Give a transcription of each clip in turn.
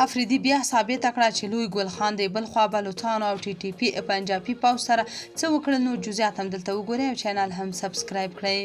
افریدي بیا ثابته کړه چې لوی ګل خان دی، بل خوا بلوچستان او ټي ټي پي پنجابي پوځ سره څه وکړل. نو جزئیات هم دلته وګورئ او چینل هم سبسکرایب کړئ.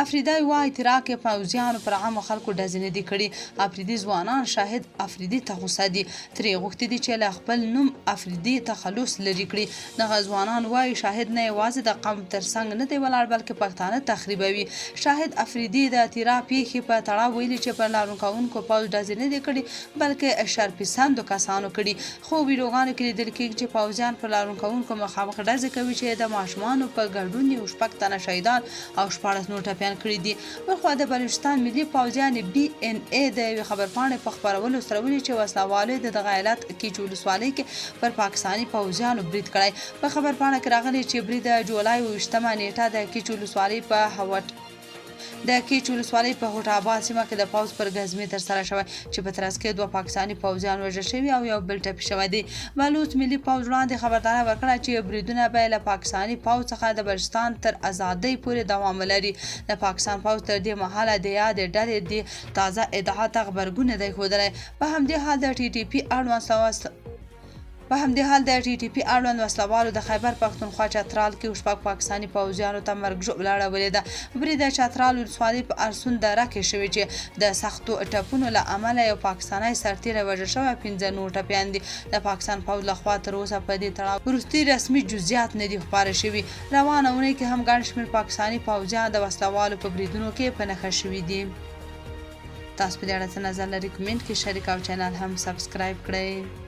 افریدی وایي تیرا کې پوځیانو پر عامو خلکو ډزې نه دي کړي. افریدي ځوانان شاهد افریدي ته غوسه دي، ترې غوښتي دي چې له خپل نوم افریدي تخلص لرې کړي. دغه ځوانان وایي شاهد نه یوازې د قوم تر څنګ نه دی ولاړ بلکې پښتانه تخریبوي. شاهد افریدي د تیرا پیښې په تړاو ویلي چې پر لارون کوونکو پوځ ډزې نه دي کړي بلکې شرپسندو کسانو کړي. خو ویډیوګانو کې لیدل کېږي چې پوځیان پر لارون کوونکو مخامخ ډزې کوي چې د ماشومانو په ګډون یو 6 تنه شهیدان او 14 نور ټپیان کړي دي. بلخوا د بلوچستان ملي پوځیان BNA د یوې خبرپاڼې په خپرولو سره ویلي چې وسله د دغه ایالت کیچ ولسوالۍ کې پر پاکستاني پوځیانو برید کړی. په خبرپاڼه کې راغلي چې برید د جولای 28 نیټه د کیچ ولسوالۍ په هوټ آباد سیمه کې د پوځ پر ګزمې ترسره شوی چې په ترڅ کې 2 پاکستاني پوځیان وژل شوي او یو بل ټپي شوی دی. بلوچ ملي پوځ وړاندې خبرداری ورکړه چې بریدونه به له پاکستاني پوځ څخه د بلوچستان تر ازادۍ پورې دوام ولري. د پاکستان پوځ تر دې مهاله د یادې ډلې د تازه ادعا ته غبرګون دی ښودلی. په همدې حال د ټي ټي پي اړوند وسلوالو د خیبر پښتونخوا چترال کې 6 پاکستاني پوځیانو ته مرګ ژوبله اړولې ده. برید د چترال ولسوالۍ په ارسون دره کې شوی چې د سختو ټپونو له امله یو پاکستانی سرتیری وژل شوی او 15 نور ټپیان دي. د پاکستان پوځ لخوا تر اوسه په دې تړاو وروستي رسمي جزئیات نه دي خپاره شوي. روانه اونۍ کې هم ګڼ شمېر پاکستاني پوځیان د وسلوالو په بریدونو کې په نښه شوي دي. تاسو په دې اړه څه نظر لرئ؟ کمنټ کې شریک او چینل هم سبسکرایب کړئ.